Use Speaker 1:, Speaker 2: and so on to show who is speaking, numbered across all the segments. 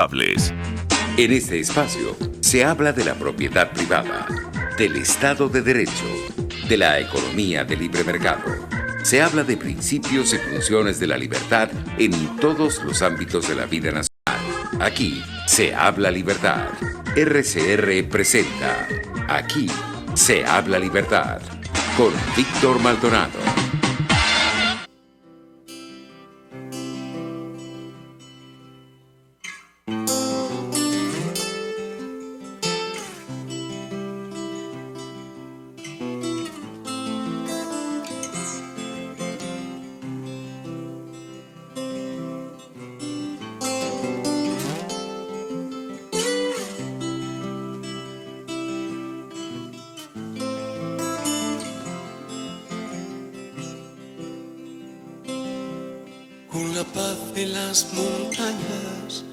Speaker 1: Hables. En este espacio se habla de la propiedad privada, del Estado de Derecho, de la economía de libre mercado. Se habla de principios y funciones de la libertad en todos los ámbitos de la vida nacional. Aquí se habla libertad. RCR presenta Aquí se habla libertad con Víctor Maldonado.
Speaker 2: Con la paz de las montañas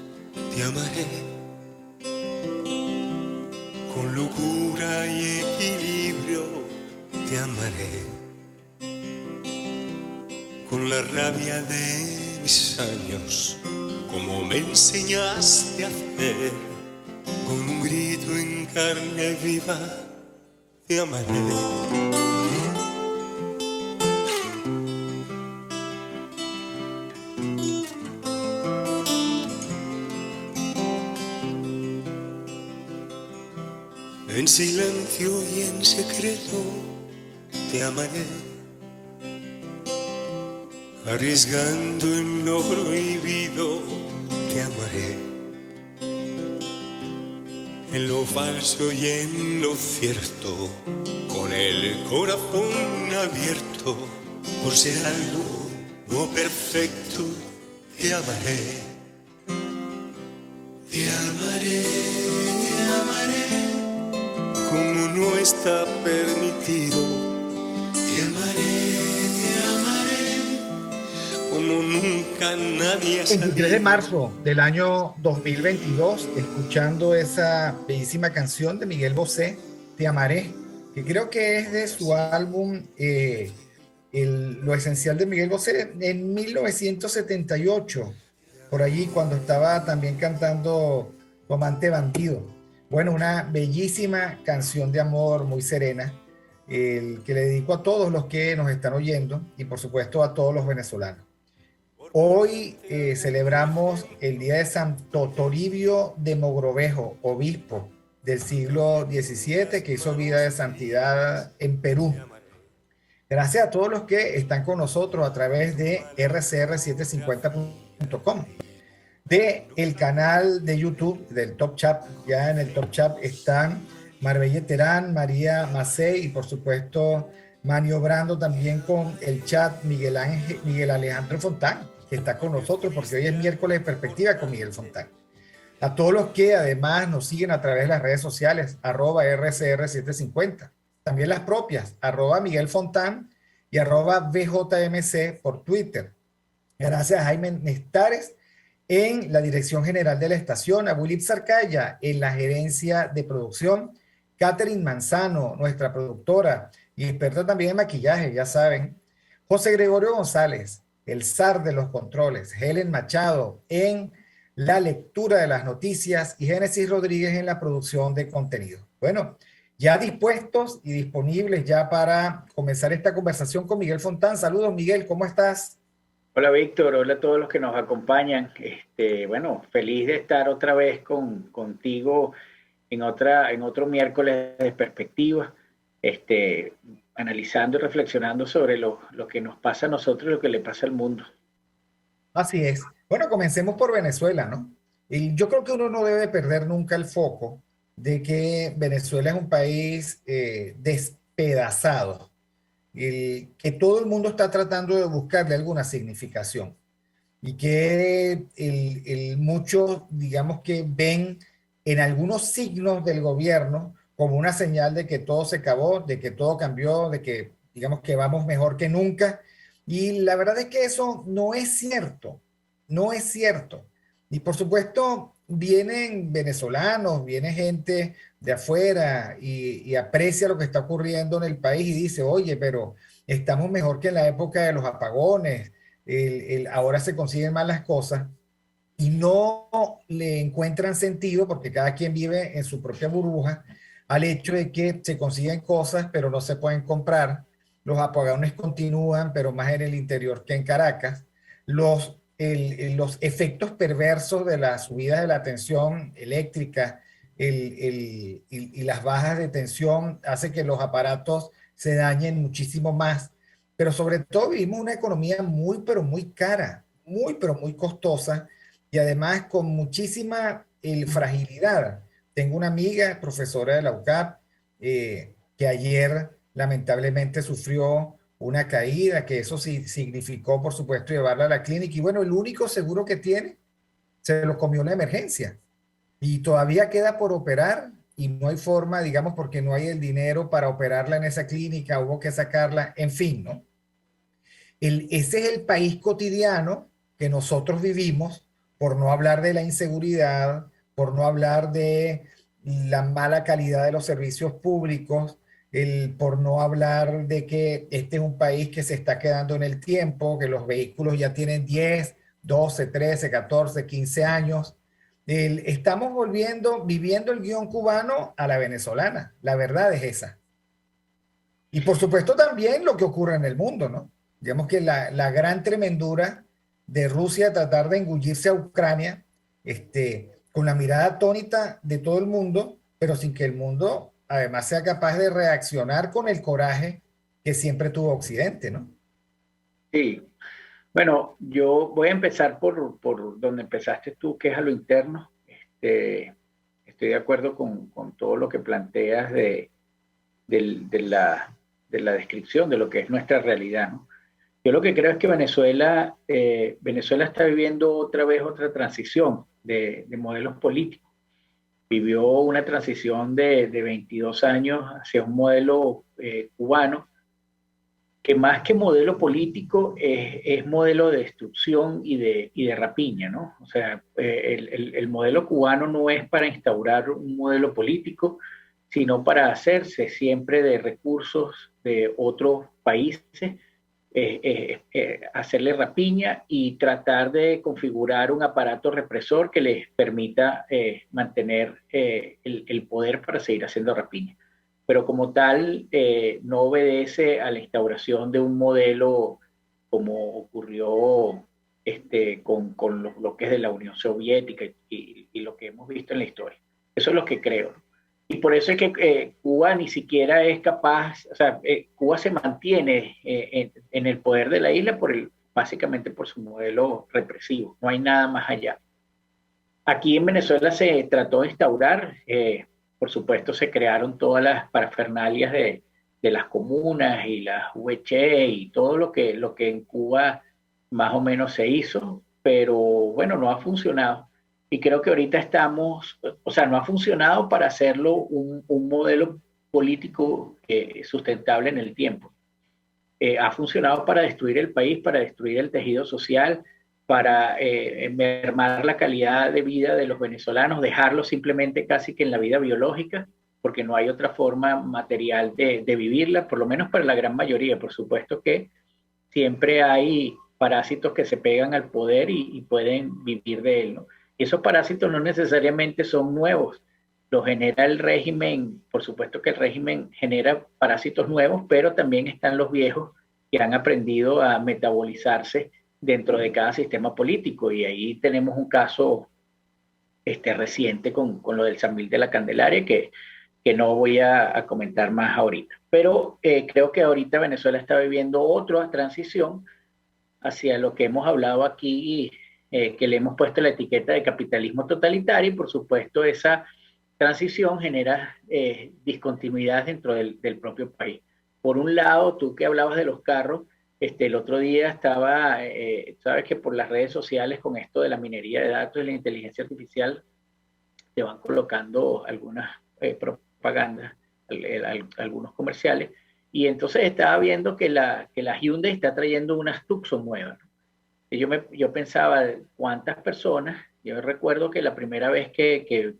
Speaker 2: te amaré, con locura y equilibrio te amaré, con la rabia de mis años, como me enseñaste a hacer, con un grito en carne viva te amaré. En silencio y en secreto te amaré, arriesgando en lo prohibido te amaré, en lo falso y en lo cierto, con el corazón abierto, por ser algo no perfecto te amaré, te amaré, te amaré. Como no está permitido, te amaré, como nunca nadie ha
Speaker 3: 23 de marzo del año 2022, escuchando esa bellísima canción de Miguel Bosé, Te Amaré, que creo que es de su álbum Lo Esencial de Miguel Bosé en 1978, por allí cuando estaba también cantando Tu Amante Bandido. Bueno, una bellísima canción de amor muy serena, el que le dedico a todos los que nos están oyendo y por supuesto a todos los venezolanos. Hoy celebramos el día de Santo Toribio de Mogrovejo, obispo del siglo XVII, que hizo vida de santidad en Perú. Gracias a todos los que están con nosotros a través de rcr750.com, de el canal de YouTube, del Top Chat. Ya en el Top Chat están Marbella Terán, María Macei y por supuesto maniobrando también con el chat Miguel Alejandro Fontán, que está con nosotros porque hoy es miércoles de perspectiva con Miguel Fontán. A todos los que además nos siguen a través de las redes sociales, @RCR750, también las propias, @Miguel Fontán y @VJMC por Twitter. Gracias a Jaime Nestares en la dirección general de la estación, a Willy Zarcaya en la gerencia de producción, Catherine Manzano, nuestra productora y experta también en maquillaje, ya saben, José Gregorio González, el zar de los controles, Helen Machado en la lectura de las noticias y Génesis Rodríguez en la producción de contenido. Bueno, ya dispuestos y disponibles ya para comenzar esta conversación con Miguel Fontán. Saludos, Miguel, ¿cómo estás?
Speaker 4: Hola Víctor, hola a todos los que nos acompañan. Bueno, feliz de estar otra vez contigo en otro miércoles de perspectiva, analizando y reflexionando sobre lo que nos pasa a nosotros y lo que le pasa al mundo.
Speaker 3: Así es. Bueno, comencemos por Venezuela, ¿no? Y yo creo que uno no debe perder nunca el foco de que Venezuela es un país despedazado, que todo el mundo está tratando de buscarle alguna significación y que muchos, digamos que ven en algunos signos del gobierno como una señal de que todo se acabó, de que todo cambió, de que digamos que vamos mejor que nunca. Y la verdad es que eso no es cierto, no es cierto. Y por supuesto, vienen venezolanos, viene gente de afuera y aprecia lo que está ocurriendo en el país y dice, oye, pero estamos mejor que en la época de los apagones, ahora se consiguen más las cosas. y no le encuentran sentido, porque cada quien vive en su propia burbuja, al hecho de que se consiguen cosas, pero no se pueden comprar. Los apagones continúan, pero más en el interior que en Caracas. Los efectos perversos de la subida de la tensión eléctrica y las bajas de tensión hace que los aparatos se dañen muchísimo más. Pero sobre todo vivimos una economía muy, pero muy cara, muy, pero muy costosa y además con muchísima fragilidad. Tengo una amiga, profesora de la UCAP, que ayer lamentablemente sufrió una caída, que eso sí significó, por supuesto, llevarla a la clínica. Y bueno, el único seguro que tiene se lo comió la emergencia y todavía queda por operar y no hay forma, digamos, porque no hay el dinero para operarla en esa clínica, hubo que sacarla, en fin, ¿no? Ese es el país cotidiano que nosotros vivimos, por no hablar de la inseguridad, por no hablar de la mala calidad de los servicios públicos, por no hablar de que este es un país que se está quedando en el tiempo, que los vehículos ya tienen 10, 12, 13, 14, 15 años. Estamos viviendo el guión cubano a la venezolana. La verdad es esa. Y por supuesto también lo que ocurre en el mundo, ¿no? Digamos que la gran tremendura de Rusia tratar de engullirse a Ucrania, con la mirada atónita de todo el mundo, pero sin que el mundo además sea capaz de reaccionar con el coraje que siempre tuvo Occidente, ¿no?
Speaker 4: Sí, bueno, yo voy a empezar por donde empezaste tú, que es a lo interno. Estoy de acuerdo con todo lo que planteas del- de, la, de la descripción de lo que es nuestra realidad, ¿no? Yo lo que creo es que Venezuela está viviendo otra vez otra transición de modelos políticos. Vivió una transición de 22 años hacia un modelo cubano que más que modelo político es modelo de destrucción y de rapiña, ¿no? O sea, el modelo cubano no es para instaurar un modelo político, sino para hacerse siempre de recursos de otros países, hacerle rapiña y tratar de configurar un aparato represor que les permita mantener el poder para seguir haciendo rapiña. Pero como tal, no obedece a la instauración de un modelo como ocurrió con lo que es de la Unión Soviética y lo que hemos visto en la historia. Eso es lo que creo. Y por eso es que Cuba ni siquiera es capaz, o sea, Cuba se mantiene en el poder de la isla básicamente por su modelo represivo, no hay nada más allá. Aquí en Venezuela se trató de instaurar, por supuesto se crearon todas las parafernalias de las comunas y las VC y todo lo que en Cuba más o menos se hizo, pero bueno, no ha funcionado. Y creo que ahorita estamos, o sea, no ha funcionado para hacerlo un modelo político sustentable en el tiempo. Ha funcionado para destruir el país, para destruir el tejido social, para mermar la calidad de vida de los venezolanos, dejarlos simplemente casi que en la vida biológica, porque no hay otra forma material de vivirla, por lo menos para la gran mayoría. Por supuesto que siempre hay parásitos que se pegan al poder y pueden vivir de él, ¿no? Y esos parásitos no necesariamente son nuevos, los genera el régimen, por supuesto que el régimen genera parásitos nuevos, pero también están los viejos que han aprendido a metabolizarse dentro de cada sistema político. Y ahí tenemos un caso reciente con lo del San Mil de la Candelaria que no voy a comentar más ahorita. Pero creo que ahorita Venezuela está viviendo otra transición hacia lo que hemos hablado aquí, que le hemos puesto la etiqueta de capitalismo totalitario y por supuesto esa transición genera discontinuidad dentro del propio país. Por un lado, tú que hablabas de los carros, el otro día estaba, sabes que por las redes sociales con esto de la minería de datos y la inteligencia artificial, te van colocando algunas propagandas, algunos comerciales, y entonces estaba viendo que la Hyundai está trayendo unas Tucson nuevas. Y yo pensaba, ¿cuántas personas? Yo recuerdo que la primera vez que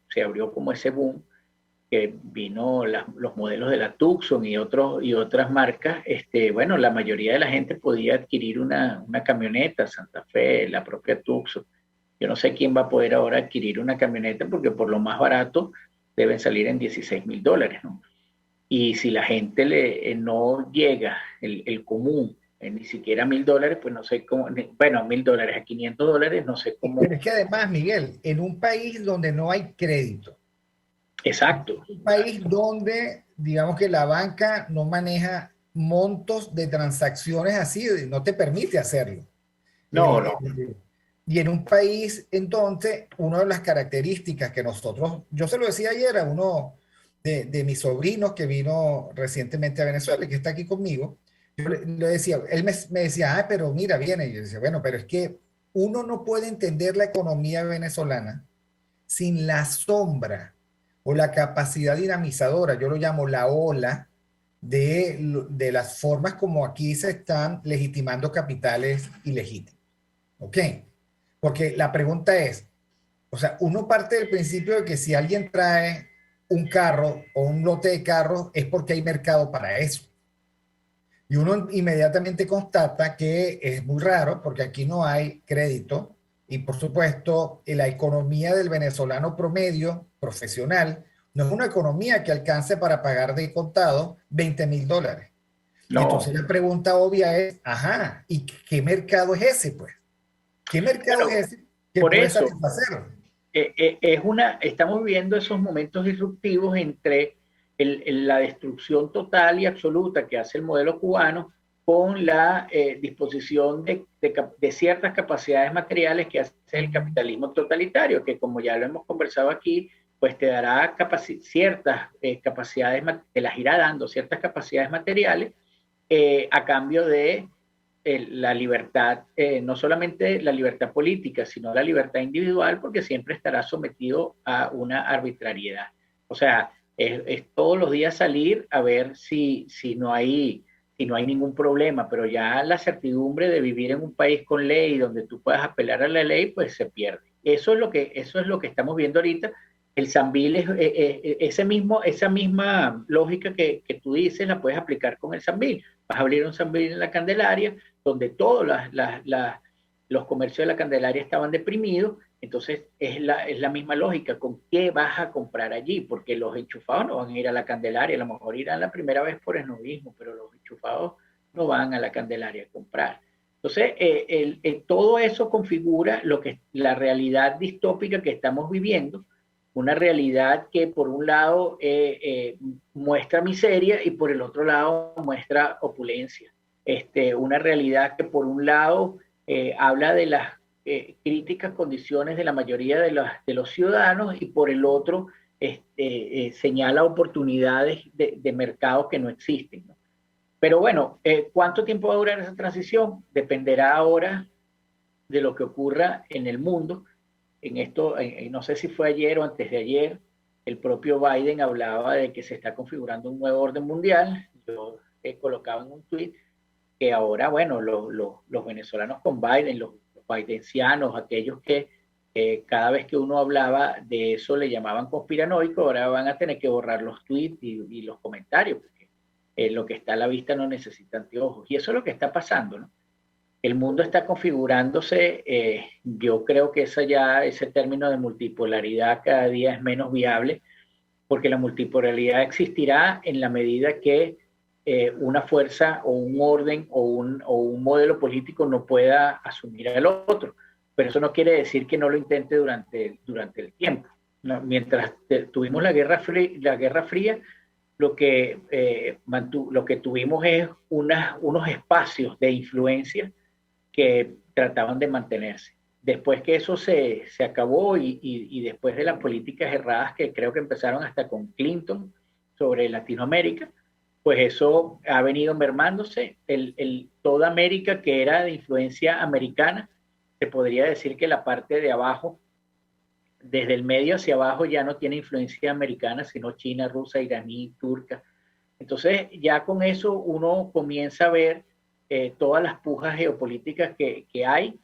Speaker 4: se abrió como ese boom, que vino los modelos de la Tucson y otras marcas, bueno, la mayoría de la gente podía adquirir una camioneta, Santa Fe, la propia Tucson. Yo no sé quién va a poder ahora adquirir una camioneta porque por lo más barato deben salir en $16,000, ¿no? Y si la gente no llega, el común, ni siquiera $1,000, pues no sé cómo, bueno, $1,000, a $500, no sé cómo.
Speaker 3: Pero es que además, Miguel, en un país donde no hay crédito,
Speaker 4: Exacto.
Speaker 3: un país donde, digamos que la banca no maneja montos de transacciones así, no te permite hacerlo.
Speaker 4: No,
Speaker 3: Eh,
Speaker 4: no.
Speaker 3: y en un país, entonces, una de las características que nosotros, yo se lo decía ayer a uno de mis sobrinos que vino recientemente a Venezuela, y que está aquí conmigo, yo le decía, él me decía, ah, pero mira, viene, y yo decía, bueno, pero es que uno no puede entender la economía venezolana sin la sombra o la capacidad dinamizadora, yo lo llamo la ola de las formas como aquí se están legitimando capitales ilegítimos. ¿Ok? Porque la pregunta es, o sea, uno parte del principio de que si alguien trae un carro o un lote de carros es porque hay mercado para eso. Y uno inmediatamente constata que es muy raro porque aquí no hay crédito y por supuesto la economía del venezolano promedio profesional no es una economía que alcance para pagar de contado $20,000.
Speaker 4: No.
Speaker 3: Entonces la pregunta obvia es, ajá, ¿y qué mercado es ese pues? ¿Qué mercado
Speaker 4: Bueno,
Speaker 3: es ese que
Speaker 4: por
Speaker 3: puede
Speaker 4: eso
Speaker 3: satisfacerlo?
Speaker 4: estamos viviendo esos momentos disruptivos entre la destrucción total y absoluta que hace el modelo cubano con la disposición de ciertas capacidades materiales que hace el capitalismo totalitario, que como ya lo hemos conversado aquí, pues te dará ciertas capacidades, te las irá dando ciertas capacidades materiales a cambio de la libertad, no solamente la libertad política, sino la libertad individual, porque siempre estará sometido a una arbitrariedad. O sea, es todos los días salir a ver si no hay ningún problema, pero ya la certidumbre de vivir en un país con ley, donde tú puedas apelar a la ley, pues se pierde. Eso es lo que estamos viendo ahorita. El Sambil es esa misma lógica que tú dices, la puedes aplicar con el Sambil. Vas a abrir un Sambil en la Candelaria, donde todos los comercios de la Candelaria estaban deprimidos, entonces es la misma lógica, ¿con qué vas a comprar allí? Porque los enchufados no van a ir a la Candelaria, a lo mejor irán la primera vez por esnovismo, pero los enchufados no van a la Candelaria a comprar. Entonces, todo eso configura la realidad distópica que estamos viviendo, una realidad que por un lado muestra miseria y por el otro lado muestra opulencia. Una realidad que por un lado habla de las críticas condiciones de la mayoría de los ciudadanos y por el otro señala oportunidades de mercados que no existen, ¿no? Pero bueno, ¿cuánto tiempo va a durar esa transición? Dependerá ahora de lo que ocurra en el mundo. En esto, no sé si fue ayer o antes de ayer, el propio Biden hablaba de que se está configurando un nuevo orden mundial. Yo colocaba en un tweet que ahora, bueno, los venezolanos con Biden, los bidencianos, aquellos que cada vez que uno hablaba de eso le llamaban conspiranoico, ahora van a tener que borrar los tweets y los comentarios, porque lo que está a la vista no necesita anteojos. Y eso es lo que está pasando, ¿no? El mundo está configurándose, yo creo que ese término de multipolaridad cada día es menos viable, porque la multipolaridad existirá en la medida que una fuerza o un orden o un modelo político no pueda asumir al otro. Pero eso no quiere decir que no lo intente durante el tiempo, ¿no? Mientras tuvimos la Guerra Fría, lo que tuvimos es unos espacios de influencia que trataban de mantenerse. Después que eso se acabó y después de las políticas erradas que creo que empezaron hasta con Clinton sobre Latinoamérica, pues eso ha venido mermándose. Toda América que era de influencia americana, se podría decir que la parte de abajo, desde el medio hacia abajo, ya no tiene influencia americana, sino China, Rusia, iraní, turca. Entonces ya con eso uno comienza a ver todas las pujas geopolíticas que hay.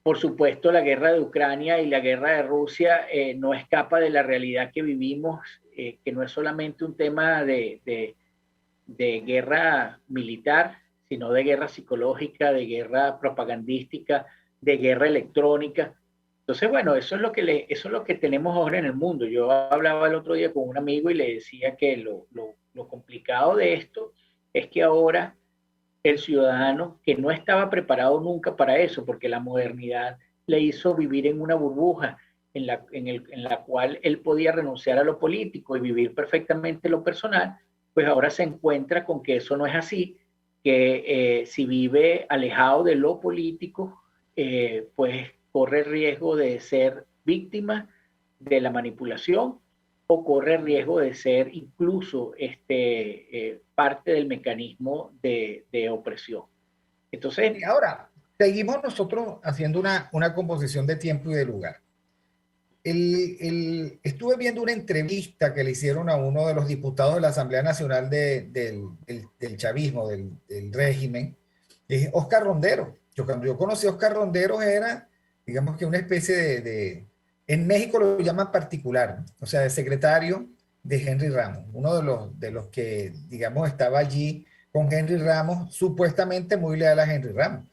Speaker 4: Por supuesto, la guerra de Ucrania y la guerra de Rusia no escapa de la realidad que vivimos, que no es solamente un tema de guerra militar, sino de guerra psicológica, de guerra propagandística, de guerra electrónica. Entonces, bueno, eso es lo que tenemos ahora en el mundo. Yo hablaba el otro día con un amigo y le decía que lo complicado de esto es que ahora el ciudadano que no estaba preparado nunca para eso, porque la modernidad le hizo vivir en una burbuja en la cual él podía renunciar a lo político y vivir perfectamente lo personal, pues ahora se encuentra con que eso no es así, que si vive alejado de lo político, pues corre el riesgo de ser víctima de la manipulación o corre el riesgo de ser incluso parte del mecanismo de opresión. Entonces,
Speaker 3: Y ahora, seguimos nosotros haciendo una composición de tiempo y de lugar. Estuve viendo una entrevista que le hicieron a uno de los diputados de la Asamblea Nacional del chavismo, del régimen, es Oscar Rondero. Cuando yo conocí a Oscar Rondero era, digamos que una especie en México lo llaman particular, o sea, de secretario de Henry Ramos, uno de los que, digamos, estaba allí con Henry Ramos, supuestamente muy leal a Henry Ramos.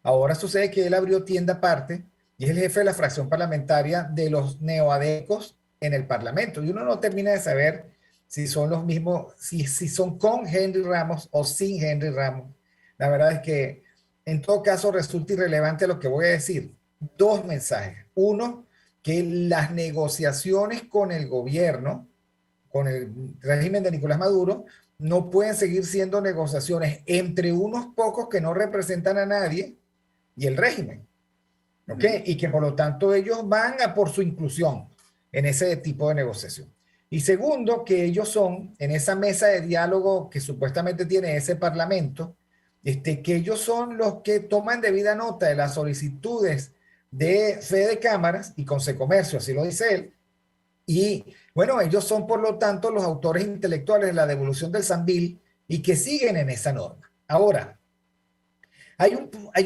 Speaker 3: Ahora sucede que él abrió tienda aparte y es el jefe de la fracción parlamentaria de los neoadecos en el Parlamento. Y uno no termina de saber si son los mismos, si son con Henry Ramos o sin Henry Ramos. La verdad es que en todo caso resulta irrelevante lo que voy a decir. Dos mensajes. Uno, que las negociaciones con el gobierno, con el régimen de Nicolás Maduro, no pueden seguir siendo negociaciones entre unos pocos que no representan a nadie y el régimen. ¿Ok? Y que por lo tanto ellos van a por su inclusión en ese tipo de negociación. Y segundo, que ellos son, en esa mesa de diálogo que supuestamente tiene ese parlamento, que ellos son los que toman debida nota de las solicitudes de Fede Cámaras y Consecomercio, así lo dice él. Y bueno, ellos son por lo tanto los autores intelectuales de la devolución del Sambil y que siguen en esa norma. Ahora, hay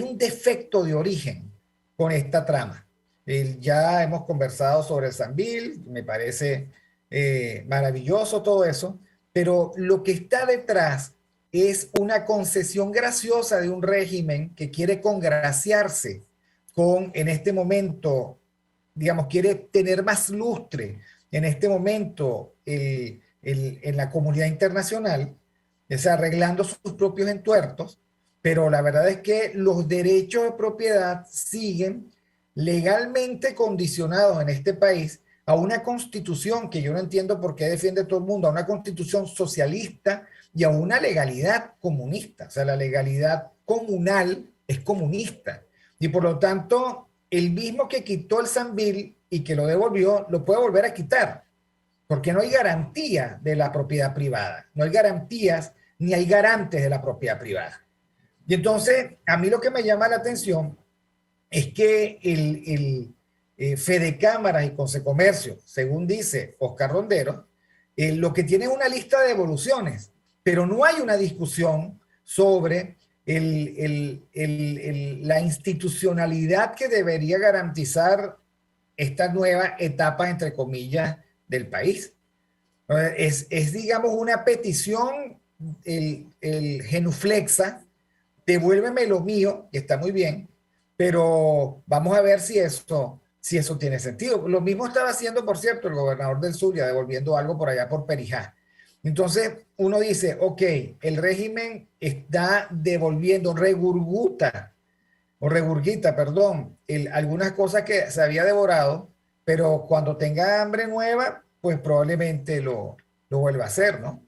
Speaker 3: un defecto de origen con esta trama. Ya hemos conversado sobre el Sambil, me parece maravilloso todo eso, pero lo que está detrás es una concesión graciosa de un régimen que quiere congraciarse con, en este momento, digamos, quiere tener más lustre en este momento en la comunidad internacional, es arreglando sus propios entuertos, pero la verdad es que los derechos de propiedad siguen legalmente condicionados en este país a una constitución que yo no entiendo por qué defiende todo el mundo, a una constitución socialista y a una legalidad comunista. O sea, la legalidad comunal es comunista. Y por lo tanto, el mismo que quitó el Sambil y que lo devolvió, lo puede volver a quitar, porque no hay garantía de la propiedad privada, no hay garantías ni hay garantes de la propiedad privada. Y entonces, a mí lo que me llama la atención es que Fede Cámaras y Consecomercio, según dice Oscar Rondero, lo que tiene es una lista de devoluciones, pero no hay una discusión sobre la institucionalidad que debería garantizar esta nueva etapa, entre comillas, del país. Digamos, una petición, genuflexa, devuélveme lo mío, que está muy bien, pero vamos a ver si eso tiene sentido. Lo mismo estaba haciendo, por cierto, el gobernador del Zulia, devolviendo algo por allá por Perijá. Entonces uno dice, ok, el régimen está devolviendo, regurgita, perdón, algunas cosas que se había devorado, pero cuando tenga hambre nueva, pues probablemente lo vuelva a hacer, ¿no?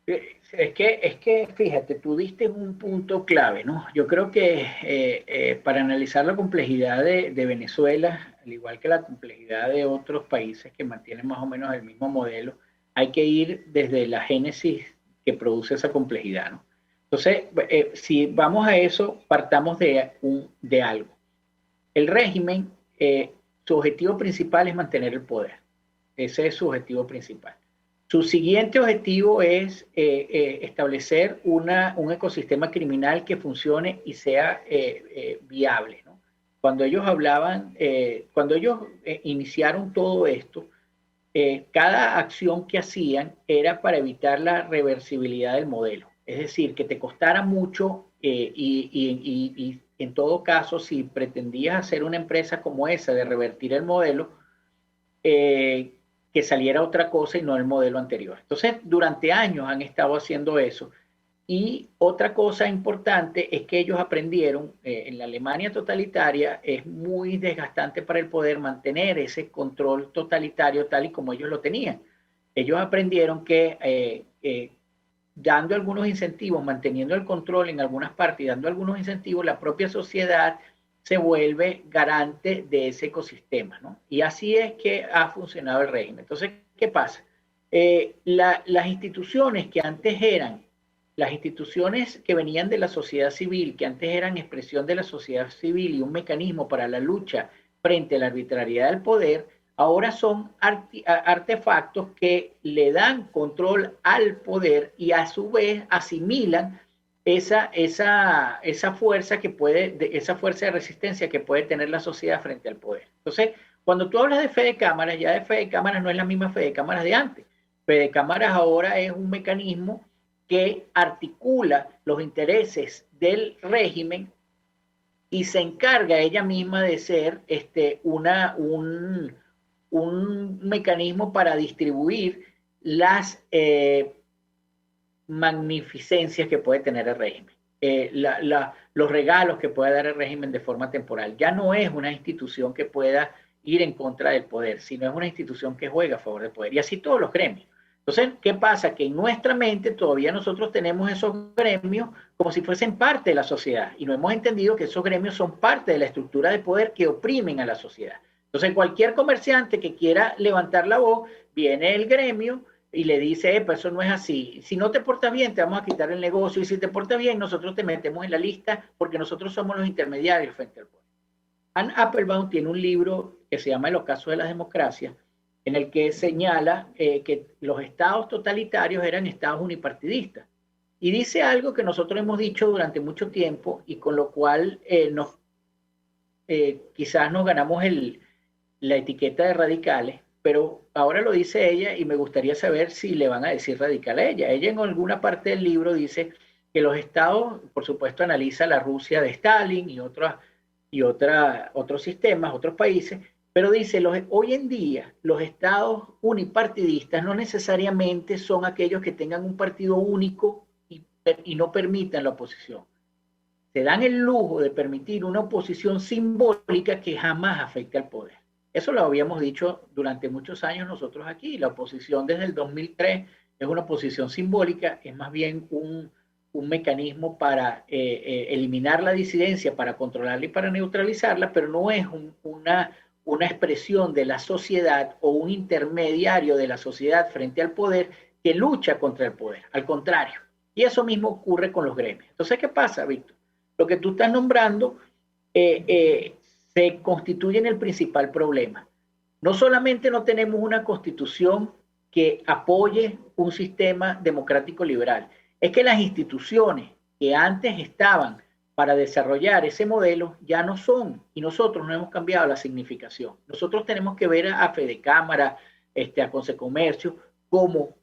Speaker 4: Es que, fíjate, tú diste un punto clave, ¿no? Yo creo que para analizar la complejidad de Venezuela, al igual que la complejidad de otros países que mantienen más o menos el mismo modelo, hay que ir desde la génesis que produce esa complejidad, ¿no? Entonces, si vamos a eso, partamos de algo. El régimen, su objetivo principal es mantener el poder. Ese es su objetivo principal. Su siguiente objetivo es establecer un ecosistema criminal que funcione y sea viable, ¿no? Cuando ellos hablaban, cuando ellos iniciaron todo esto, cada acción que hacían era para evitar la reversibilidad del modelo. Es decir, que te costara mucho y en todo caso, si pretendías hacer una empresa como esa, de revertir el modelo, que saliera otra cosa y no el modelo anterior. Entonces, durante años han estado haciendo eso. Y otra cosa importante es que ellos aprendieron, en la Alemania totalitaria es muy desgastante para el poder mantener ese control totalitario tal y como ellos lo tenían. Ellos aprendieron que dando algunos incentivos, manteniendo el control en algunas partes y dando algunos incentivos, la propia sociedad se vuelve garante de ese ecosistema, ¿no? Y así es que ha funcionado el régimen. Entonces, ¿qué pasa? Las instituciones que antes eran, las instituciones que venían de la sociedad civil, que antes eran expresión de la sociedad civil y un mecanismo para la lucha frente a la arbitrariedad del poder, ahora son artefactos que le dan control al poder y a su vez asimilan esa fuerza que puede, esa fuerza de resistencia que puede tener la sociedad frente al poder. Entonces, cuando tú hablas de fe de cámaras, ya de fe de cámaras no es la misma fe de cámaras de antes. Fe de cámaras ahora es un mecanismo que articula los intereses del régimen y se encarga ella misma de ser un mecanismo para distribuir las magnificencias que puede tener el régimen, los regalos que puede dar el régimen de forma temporal. Ya no es una institución que pueda ir en contra del poder, sino es una institución que juega a favor del poder. Y así todos los gremios. Entonces, ¿qué pasa? Que en nuestra mente todavía nosotros tenemos esos gremios como si fuesen parte de la sociedad y no hemos entendido que esos gremios son parte de la estructura de poder que oprimen a la sociedad. Entonces, cualquier comerciante que quiera levantar la voz, viene el gremio y le dice, pues eso no es así. Si no te portas bien, te vamos a quitar el negocio y si te portas bien, nosotros te metemos en la lista porque nosotros somos los intermediarios frente al poder. Anne Applebaum tiene un libro que se llama El ocaso de la democracia, en el que señala que los estados totalitarios eran estados unipartidistas. Y dice algo que nosotros hemos dicho durante mucho tiempo y con lo cual quizás nos ganamos la etiqueta de radicales, pero ahora lo dice ella y me gustaría saber si le van a decir radical a ella. Ella en alguna parte del libro dice que los estados, por supuesto, analiza la Rusia de Stalin y otros sistemas, otros países, pero dice, hoy en día los estados unipartidistas no necesariamente son aquellos que tengan un partido único y no permitan la oposición. Se dan el lujo de permitir una oposición simbólica que jamás afecta al poder. Eso lo habíamos dicho durante muchos años nosotros aquí. La oposición desde el 2003 es una oposición simbólica, es más bien un mecanismo para eliminar la disidencia, para controlarla y para neutralizarla, pero no es una expresión de la sociedad o un intermediario de la sociedad frente al poder que lucha contra el poder. Al contrario. Y eso mismo ocurre con los gremios. Entonces, ¿qué pasa, Víctor? Lo que tú estás nombrando se constituye en el principal problema. No solamente no tenemos una constitución que apoye un sistema democrático liberal, es que las instituciones que antes estaban para desarrollar ese modelo ya no son, y nosotros no hemos cambiado la significación. Nosotros tenemos que ver a Fedecámara, a Consecomercio, como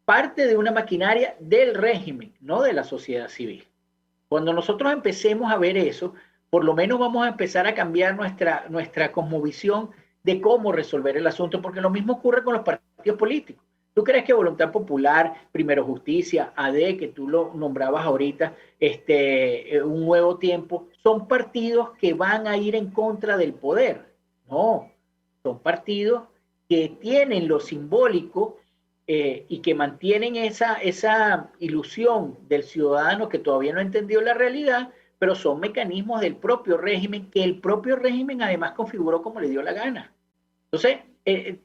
Speaker 4: parte de una maquinaria del régimen, no de la sociedad civil. Cuando nosotros empecemos a ver eso, por lo menos vamos a empezar a cambiar nuestra cosmovisión de cómo resolver el asunto, porque lo mismo ocurre con los partidos políticos. ¿Tú crees que Voluntad Popular, Primero Justicia, AD, que tú lo nombrabas ahorita, Un Nuevo Tiempo, son partidos que van a ir en contra del poder? No, son partidos que tienen lo simbólico y que mantienen esa ilusión del ciudadano que todavía no ha entendido la realidad, pero son mecanismos del propio régimen que el propio régimen además configuró como le dio la gana. Entonces,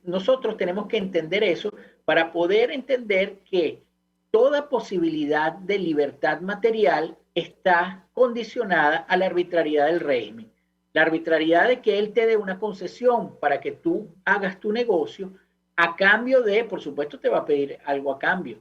Speaker 4: nosotros tenemos que entender eso para poder entender que toda posibilidad de libertad material está condicionada a la arbitrariedad del régimen. La arbitrariedad de que él te dé una concesión para que tú hagas tu negocio a cambio de, por supuesto, te va a pedir algo a cambio,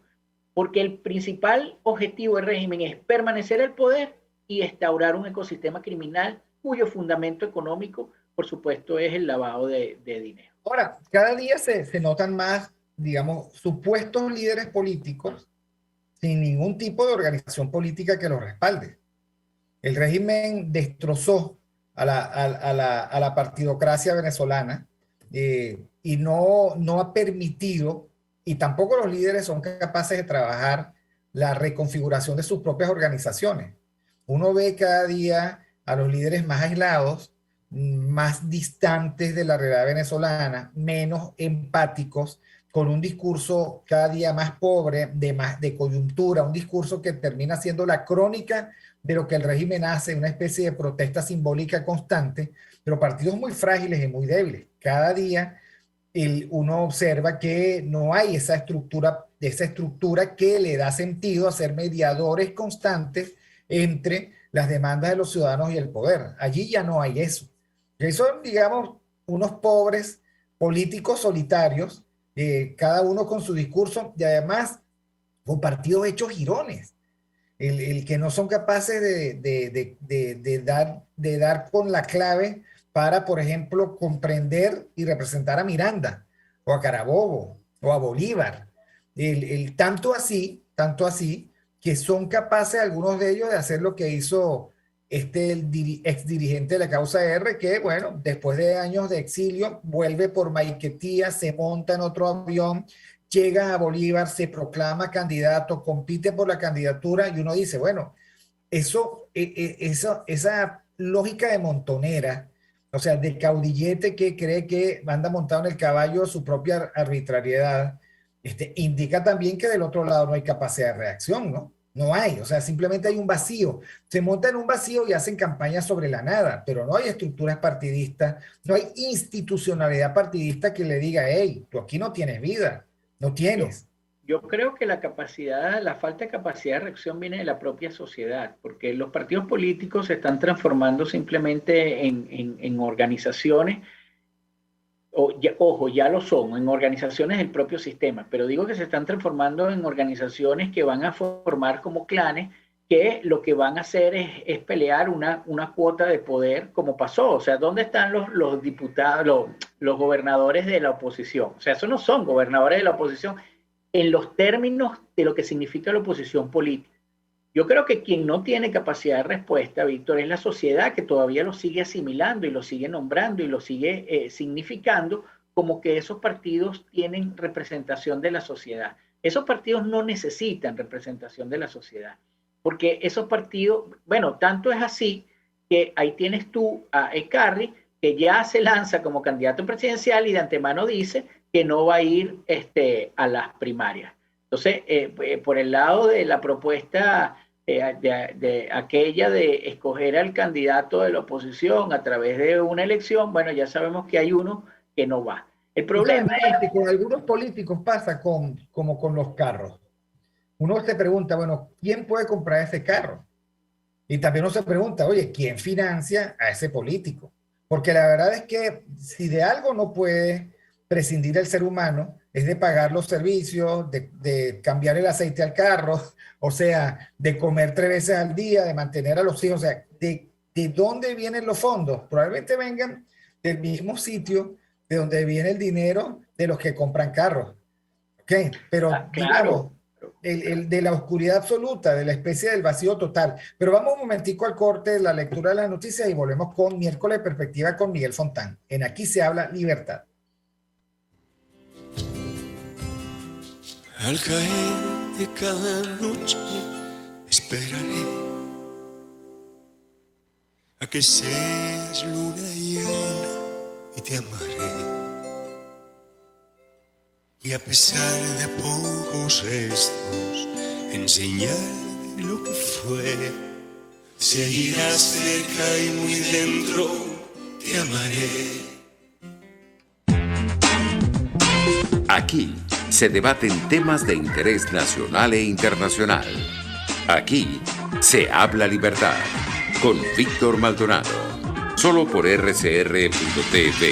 Speaker 4: porque el principal objetivo del régimen es permanecer el poder y instaurar un ecosistema criminal cuyo fundamento económico, por supuesto, es el lavado de dinero.
Speaker 3: Ahora, cada día se notan más, digamos, supuestos líderes políticos sin ningún tipo de organización política que los respalde. El régimen destrozó a la partidocracia venezolana y no ha permitido, y tampoco los líderes son capaces de trabajar la reconfiguración de sus propias organizaciones. Uno ve cada día a los líderes más aislados, más distantes de la realidad venezolana, menos empáticos, con un discurso cada día más pobre, de coyuntura, un discurso que termina siendo la crónica de lo que el régimen hace, una especie de protesta simbólica constante, pero partidos muy frágiles y muy débiles. Cada día uno observa que no hay esa estructura que le da sentido a ser mediadores constantes entre las demandas de los ciudadanos y el poder. Allí ya no hay eso. Que son, digamos, unos pobres políticos solitarios, cada uno con su discurso y además con partidos hechos jirones. El que no son capaces de dar con la clave para, por ejemplo, comprender y representar a Miranda, o a Carabobo, o a Bolívar. Tanto así, que son capaces algunos de ellos de hacer lo que hizo el ex dirigente de la causa R, que, bueno, después de años de exilio, vuelve por Maiquetía, se monta en otro avión, llega a Bolívar, se proclama candidato, compite por la candidatura, y uno dice, bueno, esa lógica de montonera, o sea, de caudillete que cree que anda montado en el caballo de su propia arbitrariedad, indica también que del otro lado no hay capacidad de reacción, ¿no? No hay, o sea, simplemente hay un vacío. Se monta en un vacío y hacen campañas sobre la nada, pero no hay estructuras partidistas, no hay institucionalidad partidista que le diga, hey, tú aquí no tienes vida, no tienes.
Speaker 4: Yo creo que la falta de capacidad de reacción viene de la propia sociedad, porque los partidos políticos se están transformando simplemente en organizaciones, ojo, ya lo son, en organizaciones del propio sistema, pero digo que se están transformando en organizaciones que van a formar como clanes, que lo que van a hacer es pelear una cuota de poder, como pasó. O sea, ¿dónde están los diputados, los gobernadores de la oposición? O sea, esos no son gobernadores de la oposición en los términos de lo que significa la oposición política. Yo creo que quien no tiene capacidad de respuesta, Víctor, es la sociedad, que todavía lo sigue asimilando y lo sigue nombrando y lo sigue significando como que esos partidos tienen representación de la sociedad. Esos partidos no necesitan representación de la sociedad, porque esos partidos, bueno, tanto es así que ahí tienes tú a Ekarri, que ya se lanza como candidato presidencial y de antemano dice que no va a ir a las primarias. Entonces, por el lado de la propuesta de aquella de escoger al candidato de la oposición a través de una elección, bueno, ya sabemos que hay uno que no va. El problema es
Speaker 3: que con algunos políticos pasa como con los carros. Uno se pregunta, bueno, ¿quién puede comprar ese carro? Y también uno se pregunta, oye, ¿quién financia a ese político? Porque la verdad es que si de algo no puede prescindir el ser humano, es de pagar los servicios, de cambiar el aceite al carro, o sea, de comer 3 veces al día, de mantener a los hijos. O sea, ¿de dónde vienen los fondos? Probablemente vengan del mismo sitio de donde viene el dinero de los que compran carros. ¿Ok? Pero
Speaker 4: claro,
Speaker 3: digamos, de la oscuridad absoluta, de la especie del vacío total. Pero vamos un momentico al corte de la lectura de las noticias y volvemos con Miércoles de Perspectiva con Miguel Fontán. En Aquí se habla libertad.
Speaker 2: Al caer de cada noche esperaré a que seas luna llena y te amaré. Y a pesar de pocos restos en señal de lo que fue, seguirás cerca y muy dentro te amaré.
Speaker 1: Aquí se debaten temas de interés nacional e internacional. Aquí se habla libertad con Víctor Maldonado. Solo por rcr.tv,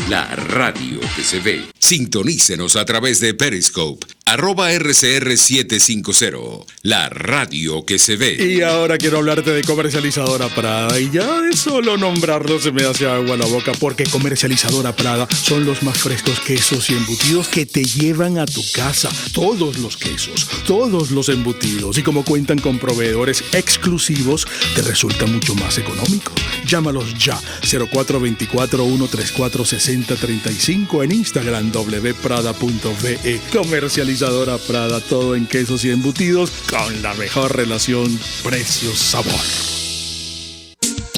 Speaker 1: la radio que se ve. Sintonícenos a través de Periscope, @RCR750, la radio que se ve.
Speaker 5: Y ahora quiero hablarte de Comercializadora Prada. Y ya de solo nombrarlo se me hace agua la boca, porque Comercializadora Prada son los más frescos quesos y embutidos que te llevan a tu casa. Todos los quesos, todos los embutidos. Y como cuentan con proveedores exclusivos, te resulta mucho más económico. Llámalos ya, 0424-134-6035, en Instagram wprada.ve. Comercializadora Prada, todo en quesos y embutidos con la mejor relación precio-sabor.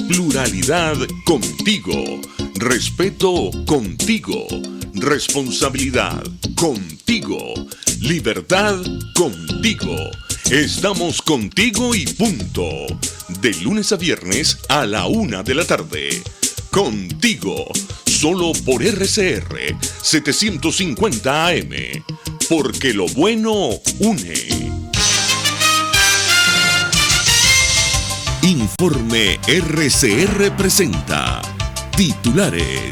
Speaker 6: Pluralidad contigo. Respeto contigo. Responsabilidad contigo. Libertad contigo. Estamos contigo y punto. De lunes a viernes a la 1 de la tarde. Contigo. Solo por RCR 750 AM. Porque lo bueno une. Informe RCR presenta titulares.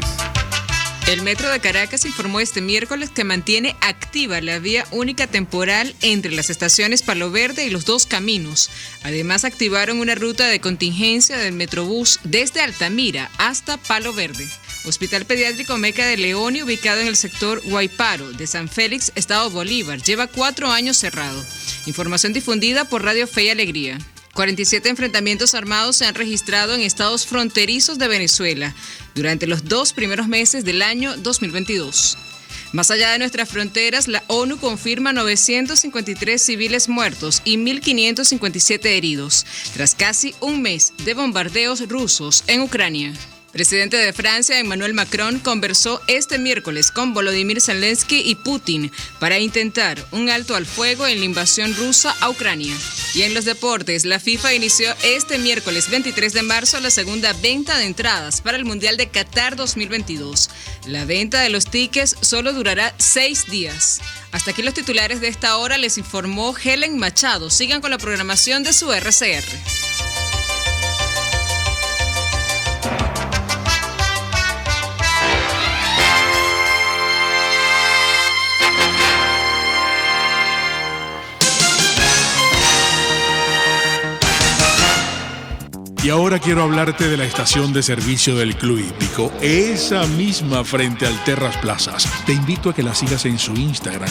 Speaker 7: El Metro de Caracas informó este miércoles que mantiene activa la vía única temporal entre las estaciones Palo Verde y Los Dos Caminos. Además, activaron una ruta de contingencia del Metrobús desde Altamira hasta Palo Verde. Hospital Pediátrico Meca de Leoni, ubicado en el sector Guayparo de San Félix, Estado Bolívar, lleva 4 años cerrado. Información difundida por Radio Fe y Alegría. 47 enfrentamientos armados se han registrado en estados fronterizos de Venezuela durante los 2 primeros meses del año 2022. Más allá de nuestras fronteras, la ONU confirma 953 civiles muertos y 1.557 heridos, tras casi un mes de bombardeos rusos en Ucrania. Presidente de Francia, Emmanuel Macron, conversó este miércoles con Volodymyr Zelensky y Putin para intentar un alto al fuego en la invasión rusa a Ucrania. Y en los deportes, la FIFA inició este miércoles 23 de marzo la segunda venta de entradas para el Mundial de Qatar 2022. La venta de los tickets solo durará 6 días. Hasta aquí los titulares de esta hora, les informó Helen Machado. Sigan con la programación de su RCR.
Speaker 5: Y ahora quiero hablarte de la estación de servicio del Club Hípico, esa misma frente al Terras Plazas. Te invito a que la sigas en su Instagram,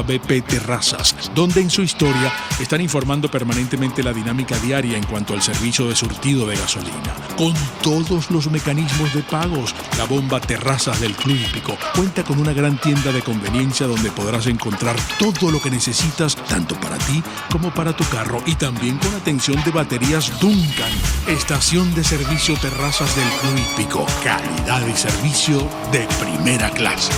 Speaker 5: @bpterrazas, donde en su historia están informando permanentemente la dinámica diaria en cuanto al servicio de surtido de gasolina. Con todos los mecanismos de pagos, la bomba Terrazas del Club Hípico cuenta con una gran tienda de conveniencia donde podrás encontrar todo lo que necesitas, tanto para ti como para tu carro, y también con atención de baterías Duncan. Estación de servicio Terrazas del Club Hípico. Calidad y servicio de primera clase.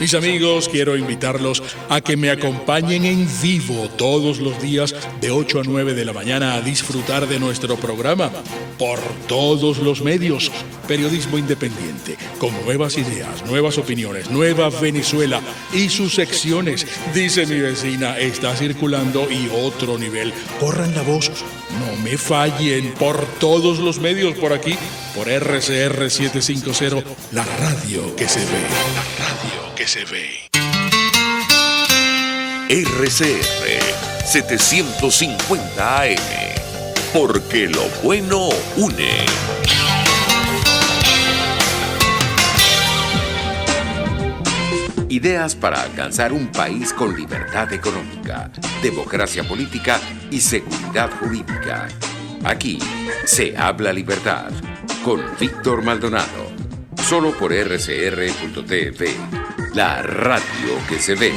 Speaker 5: Mis amigos, quiero invitarlos a que me acompañen en vivo todos los días de 8 a 9 de la mañana a disfrutar de nuestro programa por todos los medios. Periodismo independiente, con nuevas ideas, nuevas opiniones, Nueva Venezuela y sus secciones. Dice mi vecina, está circulando y otro nivel. Corran la voz, no me fallen, por todos los medios por aquí, por RCR 750, la radio que se ve. La radio que se ve.
Speaker 6: RCR 750 AM. Porque lo bueno une.
Speaker 1: Ideas para alcanzar un país con libertad económica, democracia política y seguridad jurídica. Aquí se habla libertad con Víctor Maldonado. Solo por rcr.tv, la radio que se ve.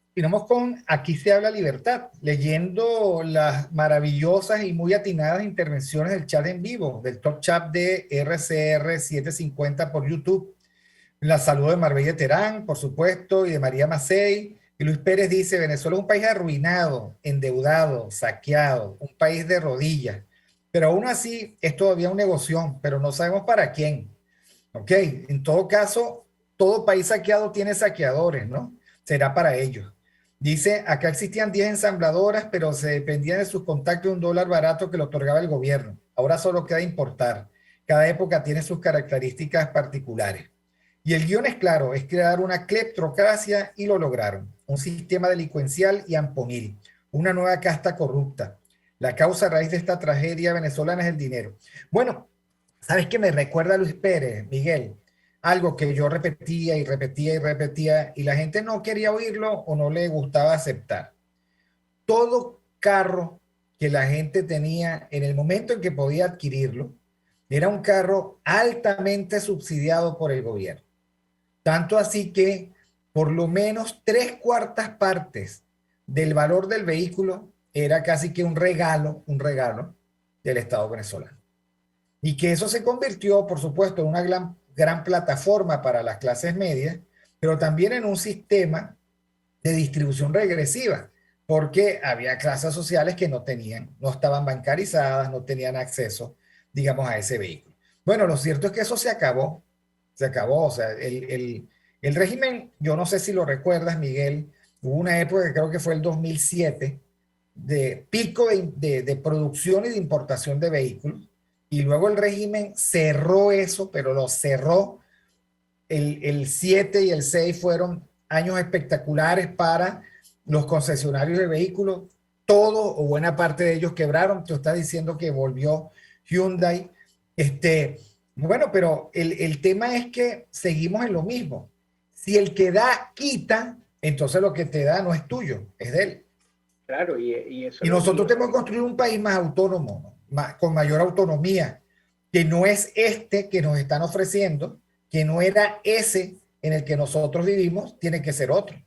Speaker 3: Continuamos con Aquí se habla libertad, leyendo las maravillosas y muy atinadas intervenciones del chat en vivo, del top chat de RCR 750 por YouTube. La saludo de Marbella Terán, por supuesto, y de María Macei. Y Luis Pérez dice, Venezuela es un país arruinado, endeudado, saqueado, un país de rodillas. Pero aún así es todavía un negocio, pero no sabemos para quién. Ok, en todo caso, todo país saqueado tiene saqueadores, ¿no? Será para ellos. Dice, acá existían 10 ensambladoras, pero se dependían de sus contactos de $1 barato que le otorgaba el gobierno. ahora solo queda importar. Cada época tiene sus características particulares. Y el guión es claro, es crear una cleptocracia y lo lograron. Un sistema delincuencial y amponil, una nueva casta corrupta. La causa raíz de esta tragedia venezolana es el dinero. Bueno, ¿sabes qué me recuerda a Luis Pérez, Miguel? Algo que yo repetía y repetía y repetía y la gente no quería oírlo o no le gustaba aceptar. Todo carro que la gente tenía en el momento en que podía adquirirlo era un carro altamente subsidiado por el gobierno. Tanto así que por lo menos 3/4 partes del valor del vehículo era casi que un regalo del Estado venezolano. Y que eso se convirtió, por supuesto, en una gran plataforma para las clases medias, pero también en un sistema de distribución regresiva, porque había clases sociales que no estaban bancarizadas, no tenían acceso, digamos, a ese vehículo. Bueno, lo cierto es que eso se acabó, o sea, el régimen, yo no sé si lo recuerdas, Miguel, hubo una época que creo que fue el 2007, de pico de producción y de importación de vehículos, y luego el régimen cerró eso, pero lo cerró. El 7 y el 6 fueron años espectaculares para los concesionarios de vehículos. Todo o buena parte de ellos quebraron. Tú estás diciendo que volvió Hyundai. Bueno, pero el tema es que seguimos en lo mismo. Si el que da quita, entonces lo que te da no es tuyo, es de él.
Speaker 4: Claro, y eso.
Speaker 3: Y nosotros tenemos que construir un país más autónomo, con mayor autonomía, que no es este que nos están ofreciendo, que no era ese en el que nosotros vivimos, tiene que ser otro.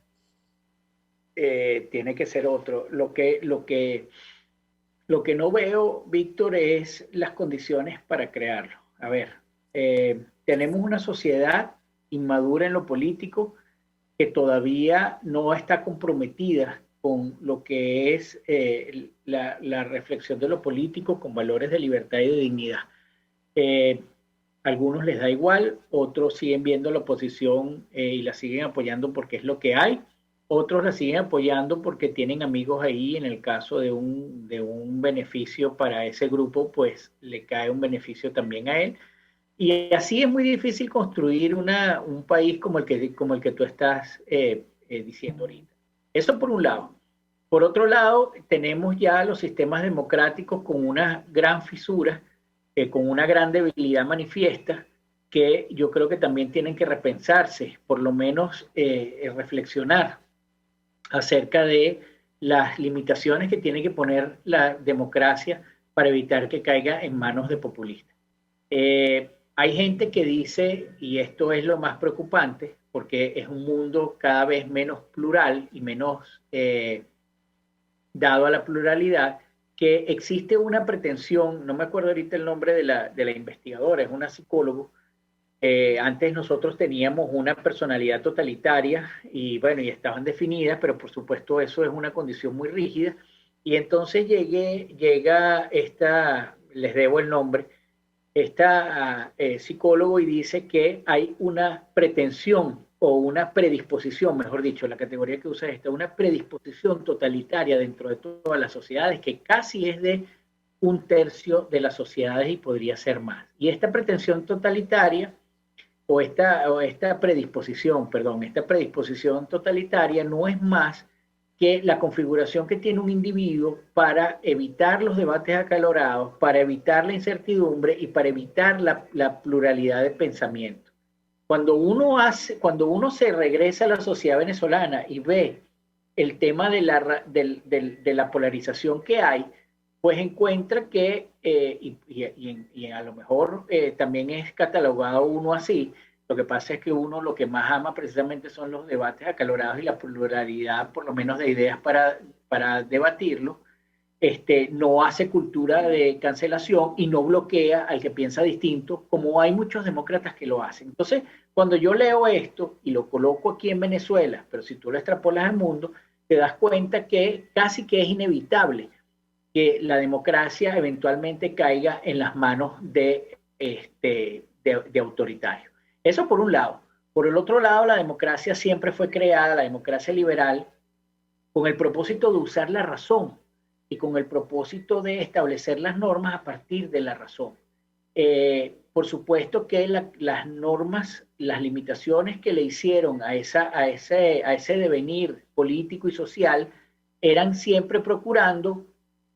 Speaker 4: Tiene que ser otro. Lo que no veo, Víctor, es las condiciones para crearlo. A ver, tenemos una sociedad inmadura en lo político que todavía no está comprometida con lo que es la reflexión de lo político con valores de libertad y de dignidad. Algunos les da igual, otros siguen viendo la oposición y la siguen apoyando porque es lo que hay, otros la siguen apoyando porque tienen amigos ahí. En el caso de un beneficio para ese grupo, pues le cae un beneficio también a él. Y así es muy difícil construir un país como el que tú estás diciendo ahorita. Eso por un lado. Por otro lado, tenemos ya los sistemas democráticos con una gran fisura, con una gran debilidad manifiesta, que yo creo que también tienen que repensarse, por lo menos reflexionar acerca de las limitaciones que tiene que poner la democracia para evitar que caiga en manos de populistas. Hay gente que dice, y esto es lo más preocupante, porque es un mundo cada vez menos plural y menos dado a la pluralidad, que existe una pretensión, no me acuerdo ahorita el nombre de la investigadora, es una psicóloga. Antes nosotros teníamos una personalidad totalitaria y bueno, y estaban definidas, pero por supuesto eso es una condición muy rígida. Y entonces llega esta, les debo el nombre, esta psicólogo, y dice que hay una pretensión o una predisposición, mejor dicho, la categoría que usa esta, una predisposición totalitaria dentro de todas las sociedades, que casi es de 1/3 de las sociedades y podría ser más. Y esta pretensión totalitaria, esta predisposición totalitaria no es más que la configuración que tiene un individuo para evitar los debates acalorados, para evitar la incertidumbre y para evitar la pluralidad de pensamiento. Cuando uno se regresa a la sociedad venezolana y ve el tema de la polarización que hay, pues encuentra que, y a lo mejor también es catalogado uno así. Lo que pasa es que uno lo que más ama precisamente son los debates acalorados y la pluralidad, por lo menos de ideas para debatirlo. No hace cultura de cancelación y no bloquea al que piensa distinto, como hay muchos demócratas que lo hacen. Entonces, cuando yo leo esto y lo coloco aquí en Venezuela, pero si tú lo extrapolas al mundo, te das cuenta que casi que es inevitable que la democracia eventualmente caiga en las manos de autoritarios. Eso por un lado. Por el otro lado, la democracia siempre fue creada, la democracia liberal, con el propósito de usar la razón y con el propósito de establecer las normas a partir de la razón. Por supuesto que las normas, las limitaciones que le hicieron a ese devenir político y social eran siempre procurando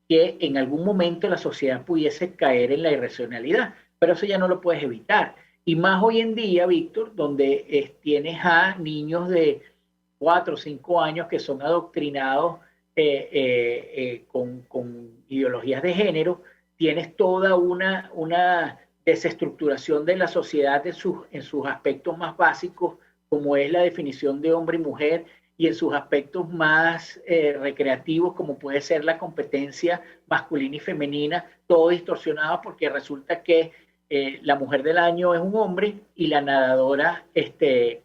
Speaker 4: que en algún momento la sociedad pudiese caer en la irracionalidad, pero eso ya no lo puedes evitar. Y más hoy en día, Víctor, donde tienes a niños de 4 o 5 años que son adoctrinados con ideologías de género, tienes toda una desestructuración de la sociedad en sus aspectos más básicos, como es la definición de hombre y mujer, y en sus aspectos más recreativos, como puede ser la competencia masculina y femenina, todo distorsionado porque resulta que la mujer del año es un hombre y la nadadora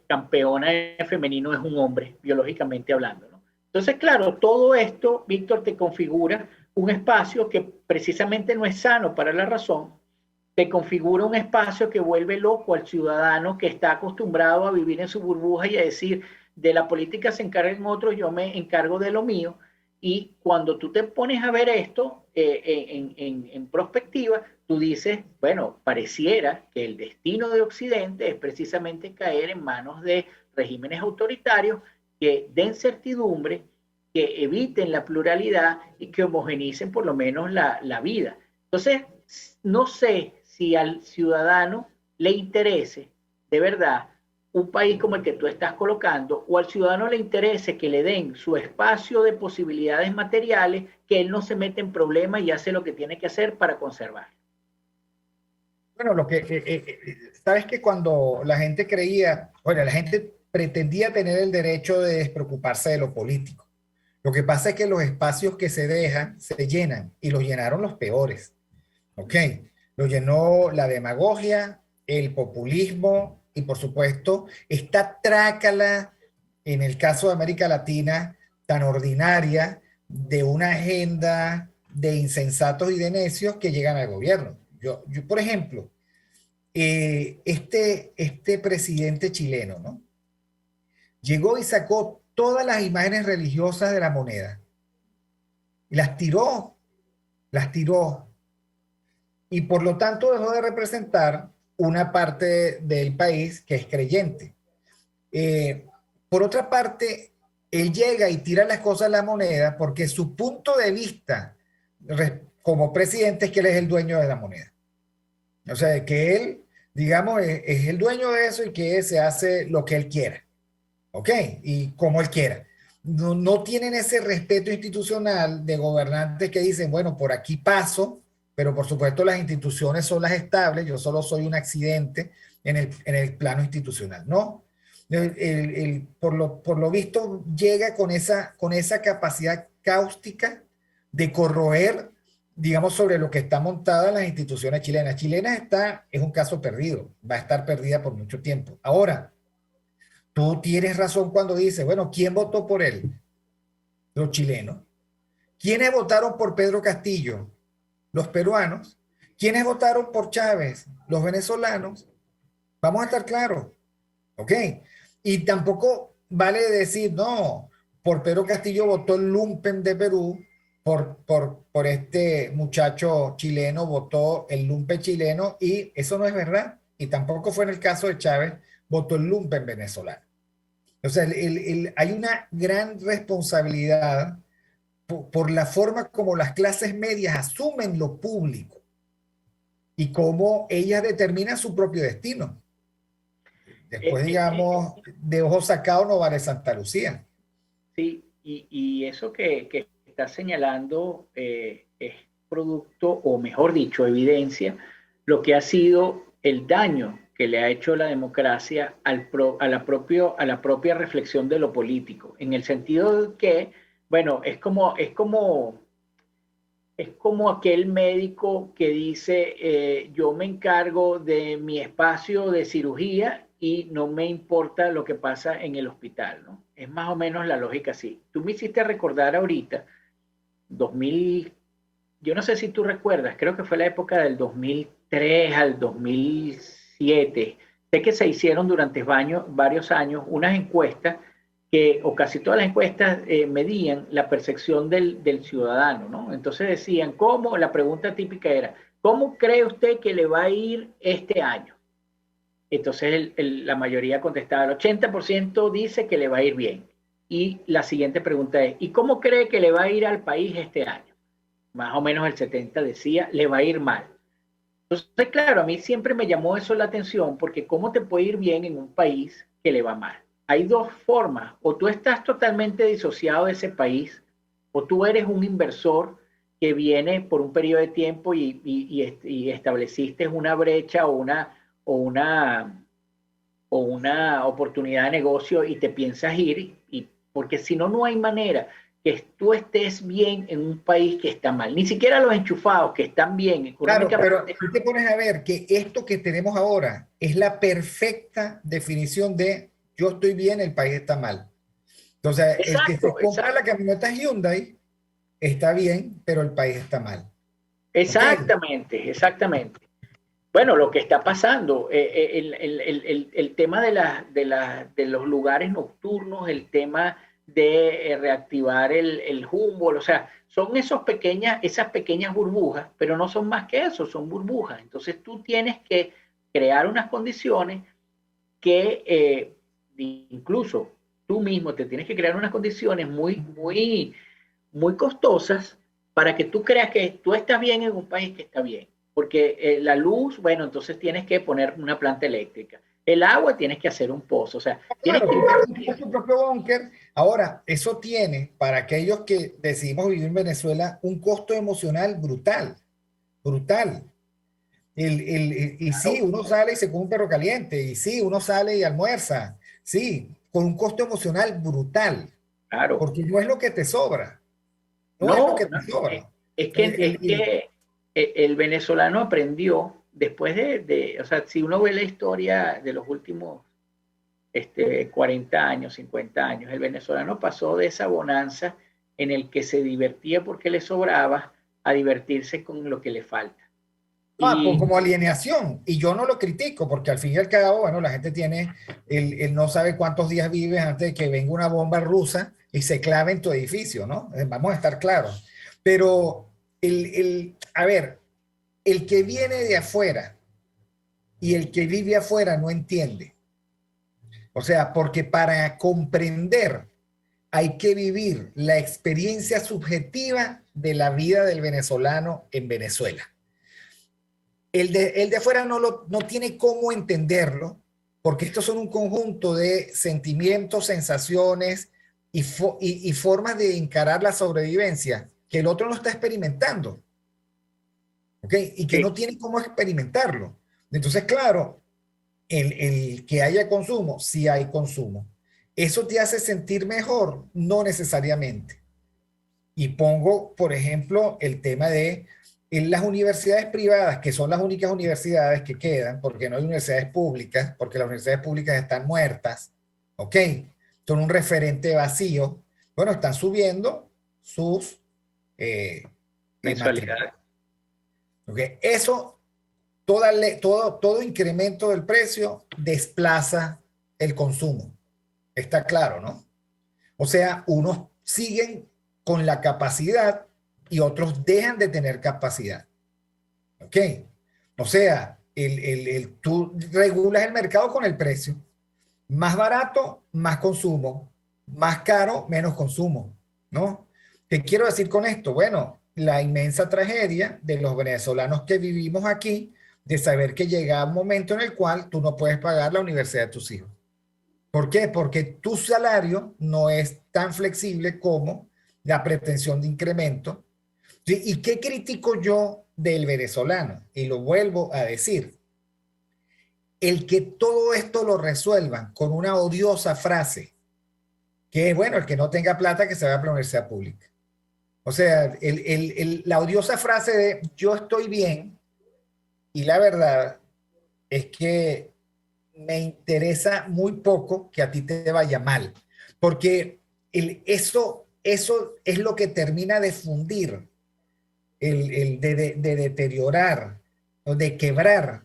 Speaker 4: campeona en femenino es un hombre, biológicamente hablando, ¿no? Entonces, claro, todo esto, Víctor, te configura un espacio que precisamente no es sano para la razón, te configura un espacio que vuelve loco al ciudadano que está acostumbrado a vivir en su burbuja y a decir, de la política se encargan otros, yo me encargo de lo mío. Y cuando tú te pones a ver esto en perspectiva, tú dices, bueno, pareciera que el destino de Occidente es precisamente caer en manos de regímenes autoritarios que den certidumbre, que eviten la pluralidad y que homogenicen por lo menos la vida. Entonces, no sé si al ciudadano le interese de verdad un país como el que tú estás colocando, o al ciudadano le interese que le den su espacio de posibilidades materiales, que él no se mete en problemas y hace lo que tiene que hacer para conservar.
Speaker 3: Bueno, sabes que cuando la gente creía, bueno, la gente pretendía tener el derecho de despreocuparse de lo político. Lo que pasa es que los espacios que se dejan se llenan, y los llenaron los peores. ¿Ok? Lo llenó la demagogia, el populismo, y por supuesto, esta trácala, en el caso de América Latina, tan ordinaria, de una agenda de insensatos y de necios que llegan al gobierno. Yo por ejemplo, este presidente chileno, ¿no? Llegó y sacó todas las imágenes religiosas de la moneda y las tiró, y por lo tanto dejó de representar una parte del país que es creyente. Por otra parte, él llega y tira las cosas a la moneda porque su punto de vista como presidente es que él es el dueño de la moneda. O sea, que él, digamos, es el dueño de eso y que se hace lo que él quiera. ¿Ok? Y como él quiera. No tienen ese respeto institucional de gobernantes que dicen, bueno, por aquí paso, pero por supuesto las instituciones son las estables, yo solo soy un accidente en el plano institucional. No, por lo visto llega con esa capacidad cáustica de corroer, digamos, sobre lo que está montada en las instituciones chilenas. Es un caso perdido, va a estar perdida por mucho tiempo. Ahora, tú tienes razón cuando dices, bueno, ¿quién votó por él? Los chilenos. ¿Quiénes votaron por Pedro Castillo? Los peruanos. ¿Quiénes votaron por Chávez? Los venezolanos. Vamos a estar claros. ¿Ok? Y tampoco vale decir, no, por Pedro Castillo votó el lumpen de Perú, por este muchacho chileno votó el lumpen chileno, y eso no es verdad. Y tampoco fue en el caso de Chávez, votó el lumpen venezolano. O sea, hay una gran responsabilidad por la forma como las clases medias asumen lo público y cómo ellas determinan su propio destino. Después, digamos, de ojos sacados no vale Santa Lucía.
Speaker 4: Sí, y eso que está señalando es producto, o mejor dicho, evidencia, lo que ha sido el daño que le ha hecho la democracia a la propia reflexión de lo político, en el sentido de que, bueno, es como aquel médico que dice, yo me encargo de mi espacio de cirugía y no me importa lo que pasa en el hospital, ¿no? Es más o menos la lógica así. Tú me hiciste recordar ahorita, yo no sé si tú recuerdas, creo que fue la época del 2003 al 2007. Sé que se hicieron durante varios años unas encuestas o casi todas las encuestas medían la percepción del ciudadano, ¿no? Entonces decían, la pregunta típica era, ¿cómo cree usted que le va a ir este año? Entonces la mayoría contestaba, el 80% dice que le va a ir bien. Y la siguiente pregunta es, ¿y cómo cree que le va a ir al país este año? Más o menos el 70% decía, le va a ir mal. Entonces, claro, a mí siempre me llamó eso la atención, porque ¿cómo te puede ir bien en un país que le va mal? Hay dos formas, o tú estás totalmente disociado de ese país, o tú eres un inversor que viene por un periodo de tiempo y estableciste una brecha o una oportunidad de negocio y te piensas ir, porque si no, no hay manera que tú estés bien en un país que está mal. Ni siquiera los enchufados que están bien
Speaker 3: Claro, pero
Speaker 4: económicamente.
Speaker 3: tú te pones a ver que esto que tenemos ahora es la perfecta definición de yo estoy bien, el país está mal. Entonces, el que se
Speaker 4: Exacto,
Speaker 3: compra la
Speaker 4: exacto.
Speaker 3: camioneta Hyundai está bien, pero el país está mal. ¿Ok?
Speaker 4: Exactamente, exactamente. Bueno, lo que está pasando, el tema de los lugares nocturnos, el tema de reactivar el Humboldt, o sea, son esas pequeñas burbujas, pero no son más que eso, son burbujas. Entonces tú tienes que crear unas condiciones que incluso tú mismo te tienes que crear unas condiciones muy costosas para que tú creas que tú estás bien en un país que está bien. Porque la luz, bueno, entonces tienes que poner una planta eléctrica. El agua tienes que hacer un pozo. O sea, tienes
Speaker 3: Claro,
Speaker 4: que
Speaker 3: tú tienes tu propio búnker. Ahora, eso tiene, para aquellos que decidimos vivir en Venezuela, un costo emocional brutal, brutal. Y sí,
Speaker 4: claro,
Speaker 3: uno sale y se come un perro caliente, y sí, uno sale y almuerza, sí, con un costo emocional brutal,
Speaker 4: claro.
Speaker 3: porque no es lo que te sobra, no es lo
Speaker 4: No,
Speaker 3: que
Speaker 4: no,
Speaker 3: te sobra.
Speaker 4: es que el venezolano aprendió después o sea, si uno ve la historia de los últimos 40 años, 50 años, el venezolano pasó de esa bonanza en el que se divertía porque le sobraba a divertirse con lo que le falta. Y
Speaker 3: Como alienación, y yo no lo critico, porque al fin y al cabo, bueno, la gente tiene, él no sabe cuántos días vives antes de que venga una bomba rusa y se clave en tu edificio, ¿no? Vamos a estar claros. Pero, a ver, el que viene de afuera y el que vive afuera no entiende. O sea, porque para comprender hay que vivir la experiencia subjetiva de la vida del venezolano en Venezuela. El de afuera no tiene cómo entenderlo, porque estos son un conjunto de sentimientos, sensaciones y formas de encarar la sobrevivencia que el otro no está experimentando, ¿ok? Y que no tiene cómo experimentarlo. Entonces, claro, el que haya consumo, sí hay consumo. ¿Eso te hace sentir mejor? No necesariamente. Y pongo, por ejemplo, el tema de en las universidades privadas, que son las únicas universidades que quedan, porque no hay universidades públicas, porque las universidades públicas están muertas, ¿ok? Son un referente vacío. Bueno, están subiendo sus eh, matrículas.
Speaker 4: mensualidad.
Speaker 3: ¿Ok? Eso, todo incremento del precio desplaza el consumo. Está claro, ¿no? O sea, unos siguen con la capacidad y otros dejan de tener capacidad. ¿Ok? O sea, tú regulas el mercado con el precio. Más barato, más consumo. Más caro, menos consumo. ¿No? ¿Qué quiero decir con esto? Bueno, la inmensa tragedia de los venezolanos que vivimos aquí, de saber que llega un momento en el cual tú no puedes pagar la universidad de tus hijos. ¿Por qué? Porque tu salario no es tan flexible como la pretensión de incremento. ¿Sí? ¿Y qué critico yo del venezolano? Y lo vuelvo a decir. El que todo esto lo resuelvan con una odiosa frase, que es, bueno, el que no tenga plata que se vaya a la universidad pública. O sea, la odiosa frase de yo estoy bien y la verdad es que me interesa muy poco que a ti te vaya mal, porque eso es lo que termina de fundir, de deteriorar, o de quebrar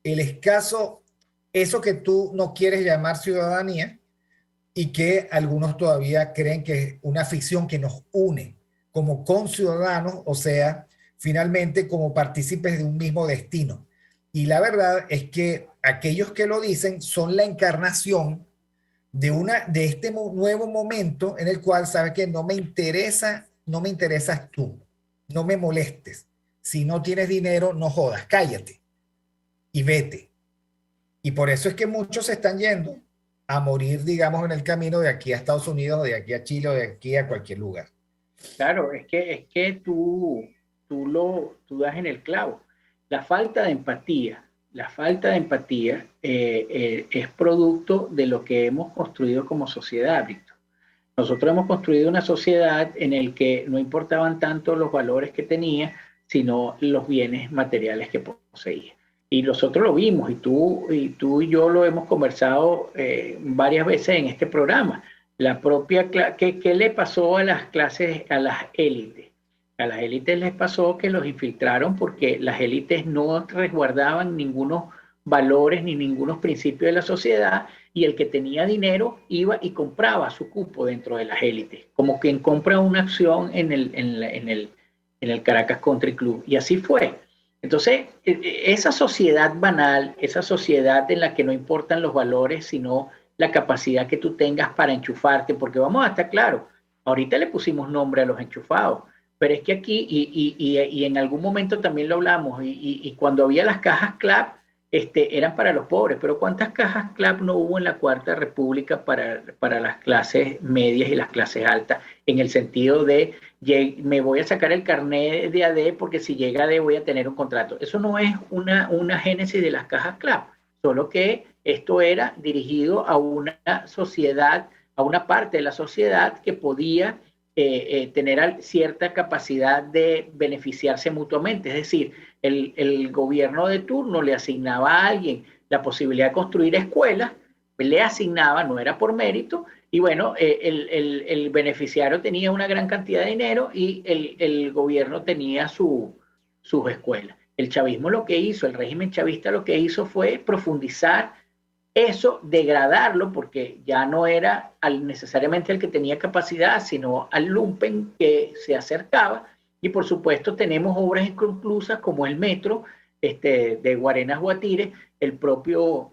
Speaker 3: el escaso, eso que tú no quieres llamar ciudadanía, y que algunos todavía creen que es una ficción que nos une como conciudadanos, o sea, finalmente como partícipes de un mismo destino. Y la verdad es que aquellos que lo dicen son la encarnación de este nuevo momento en el cual sabes que no me interesas tú, no me molestes. Si no tienes dinero, no jodas, cállate y vete. Y por eso es que muchos se están yendo a morir, digamos, en el camino de aquí a Estados Unidos, de aquí a Chile o de aquí a cualquier lugar.
Speaker 4: Claro, es que tú das en el clavo. La falta de empatía es producto de lo que hemos construido como sociedad, Víctor. Nosotros hemos construido una sociedad en la que no importaban tanto los valores que tenía, sino los bienes materiales que poseía. Y nosotros lo vimos, y tú y yo lo hemos conversado varias veces en este programa. ¿Qué le pasó a las clases, a las élites? A las élites les pasó que los infiltraron porque las élites no resguardaban ningunos valores ni ningunos principios de la sociedad, y el que tenía dinero iba y compraba su cupo dentro de las élites, como quien compra una acción en el Caracas Country Club. Y así fue. Entonces, esa sociedad banal, esa sociedad en la que no importan los valores, sino la capacidad que tú tengas para enchufarte, porque vamos a estar claros, ahorita le pusimos nombre a los enchufados, pero es que aquí, y en algún momento también lo hablamos, y cuando había las cajas CLAP, eran para los pobres, pero ¿cuántas cajas CLAP no hubo en la Cuarta República para las clases medias y las clases altas? En el sentido de, me voy a sacar el carnet de AD porque si llega AD voy a tener un contrato. Eso no es una génesis de las cajas CLAP, solo que esto era dirigido a una sociedad, a una parte de la sociedad que podía tener cierta capacidad de beneficiarse mutuamente. Es decir, el gobierno de turno le asignaba a alguien la posibilidad de construir escuelas, le asignaba, no era por mérito, y bueno, el beneficiario tenía una gran cantidad de dinero y el gobierno tenía sus escuelas. El chavismo lo que hizo, el régimen chavista lo que hizo fue profundizar eso, degradarlo, porque ya no era necesariamente el que tenía capacidad, sino al lumpen que se acercaba. Y por supuesto tenemos obras inconclusas como el metro de Guarenas Guatire, el propio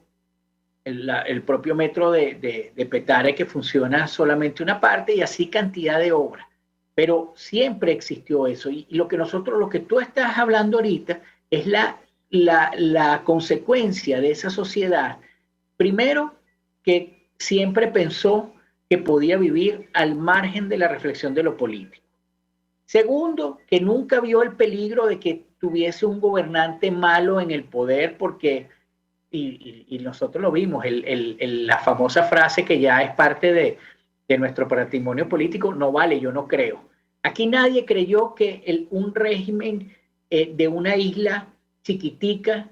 Speaker 4: metro de Petare, que funciona solamente una parte, y así cantidad de obras. Pero siempre existió eso. Y lo que tú estás hablando ahorita es la consecuencia de esa sociedad. Primero, que siempre pensó que podía vivir al margen de la reflexión de lo político. Segundo, que nunca vio el peligro de que tuviese un gobernante malo en el poder, porque, y nosotros lo vimos, la famosa frase que ya es parte de nuestro patrimonio político: no vale, yo no creo. Aquí nadie creyó que un régimen de una isla chiquitica,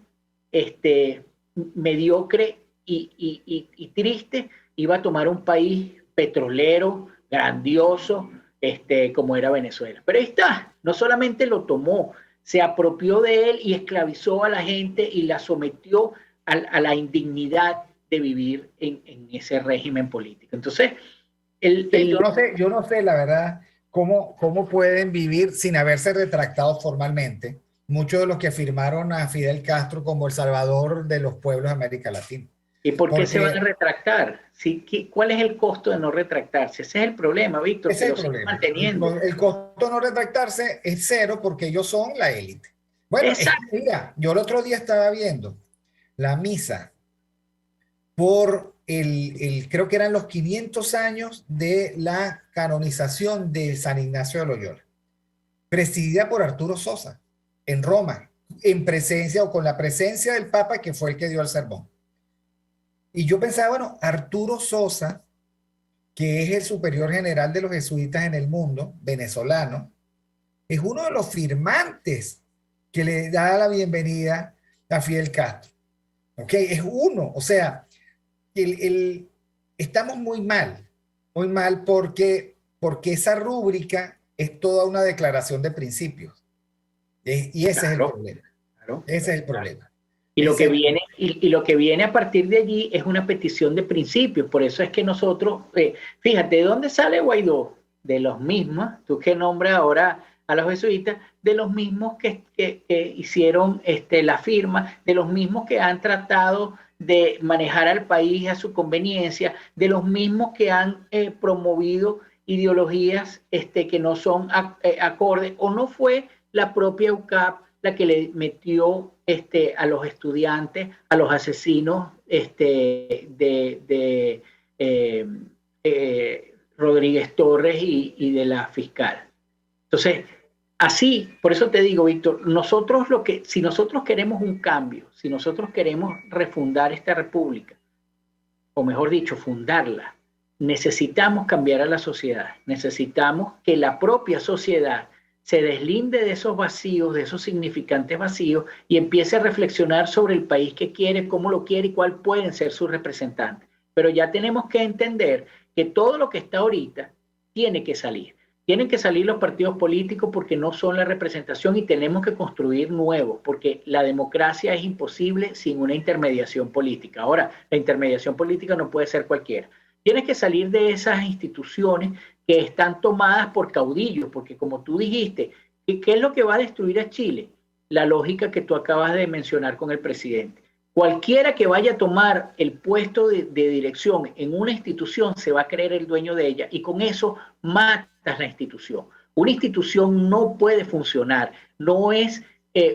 Speaker 4: mediocre y triste, iba a tomar un país petrolero, grandioso, como era Venezuela. Pero ahí está, no solamente lo tomó, se apropió de él y esclavizó a la gente y la sometió a la indignidad de vivir en ese régimen político. Entonces,
Speaker 3: yo no sé, la verdad, cómo pueden vivir sin haberse retractado formalmente muchos de los que firmaron a Fidel Castro como el salvador de los pueblos de América Latina.
Speaker 4: ¿Y por qué se van a retractar? ¿Sí? ¿Cuál es el costo de no retractarse? Ese es el problema, Víctor.
Speaker 3: Ese es el problema. El costo de no retractarse es cero porque ellos son la élite. Bueno, mira, yo el otro día estaba viendo la misa por creo que eran los 500 años de la canonización de San Ignacio de Loyola, presidida por Arturo Sosa en Roma, en presencia o con la presencia del Papa, que fue el que dio el sermón. Y yo pensaba, bueno, Arturo Sosa, que es el superior general de los jesuitas en el mundo, venezolano, es uno de los firmantes que le da la bienvenida a Fidel Castro. ¿Ok? Es uno. O sea, estamos muy mal porque esa rúbrica es toda una declaración de principios. Y ese es el problema. Ese es el problema.
Speaker 4: Y lo que viene, y lo que viene a partir de allí es una petición de principios. Por eso es que nosotros, fíjate, ¿de dónde sale Guaidó? De los mismos, tú que nombras ahora a los jesuitas, de los mismos que hicieron la firma, de los mismos que han tratado de manejar al país a su conveniencia, de los mismos que han promovido ideologías que no son acordes, o no fue la propia UCAP la que le metió a los estudiantes, a los asesinos Rodríguez Torres y de la fiscal. Entonces, así, por eso te digo, Víctor, si nosotros queremos un cambio, si nosotros queremos refundar esta república, o mejor dicho, fundarla, necesitamos cambiar a la sociedad, necesitamos que la propia sociedad se deslinde de esos vacíos, de esos significantes vacíos, y empiece a reflexionar sobre el país que quiere, cómo lo quiere y cuál pueden ser sus representantes. Pero ya tenemos que entender que todo lo que está ahorita tiene que salir. Tienen que salir los partidos políticos porque no son la representación, y tenemos que construir nuevos, porque la democracia es imposible sin una intermediación política. Ahora, la intermediación política no puede ser cualquiera. Tienes que salir de esas instituciones que están tomadas por caudillos, porque como tú dijiste, ¿qué es lo que va a destruir a Chile? La lógica que tú acabas de mencionar con el presidente. Cualquiera que vaya a tomar el puesto de dirección en una institución se va a creer el dueño de ella, y con eso matas la institución. Una institución no puede funcionar, no es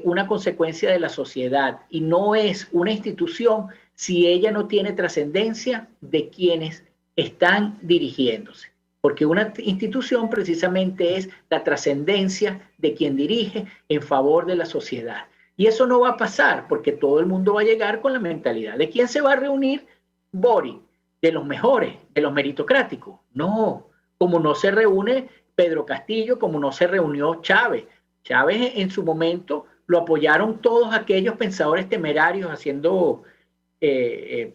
Speaker 4: una consecuencia de la sociedad, y no es una institución si ella no tiene trascendencia de quienes están dirigiéndose. Porque una institución precisamente es la trascendencia de quien dirige en favor de la sociedad. Y eso no va a pasar porque todo el mundo va a llegar con la mentalidad de quién se va a reunir Boric, de los mejores, de los meritocráticos. No, como no se reúne Pedro Castillo, como no se reunió Chávez. Chávez en su momento lo apoyaron todos aquellos pensadores temerarios, haciendo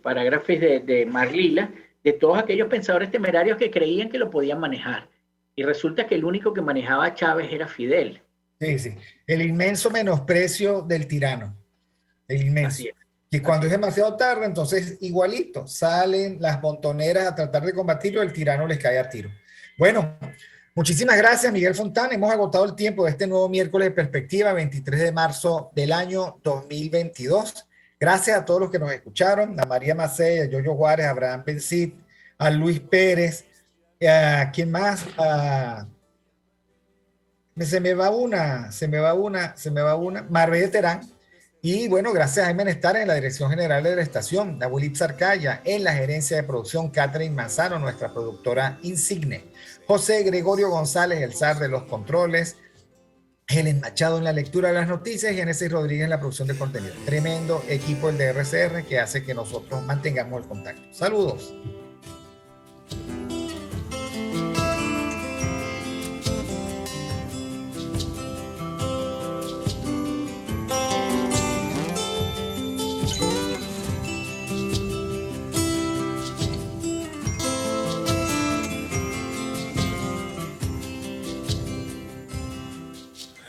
Speaker 4: parágrafos de Marlila, de todos aquellos pensadores temerarios que creían que lo podían manejar. Y resulta que el único que manejaba a Chávez era Fidel.
Speaker 3: Sí, sí. El inmenso menosprecio del tirano. El inmenso.
Speaker 4: Así es.
Speaker 3: Y cuando es demasiado tarde, entonces igualito, salen las montoneras a tratar de combatirlo, el tirano les cae a tiro. Bueno, muchísimas gracias, Miguel Fontana. Hemos agotado el tiempo de este nuevo miércoles de perspectiva, 23 de marzo del año 2022. Gracias a todos los que nos escucharon, a María Macei, a Yoyo Juárez, a Abraham Bensit, a Luis Pérez, a ¿quién más? Se me va una, Marbella Terán. Y bueno, gracias a Jaime Nestar en la dirección general de la estación, Nahuelip Sarcaya en la gerencia de producción, Catherine Manzano, nuestra productora insigne, José Gregorio González, el zar de los controles, Helen Machado en la lectura de las noticias y Genesis Rodríguez en la producción de contenido. Tremendo equipo el de RCR que hace que nosotros mantengamos el contacto. Saludos.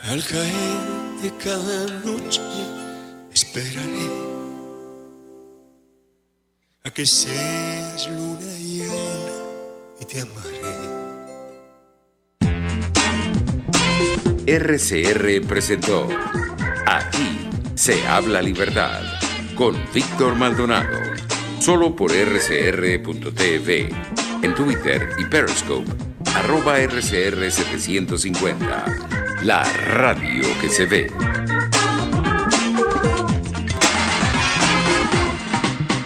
Speaker 2: Al caer de cada noche esperaré a que seas luna llena y te amaré.
Speaker 1: RCR presentó Aquí se habla libertad con Víctor Maldonado, solo por rcr.tv, en Twitter y Periscope, @RCR750. La radio que se ve.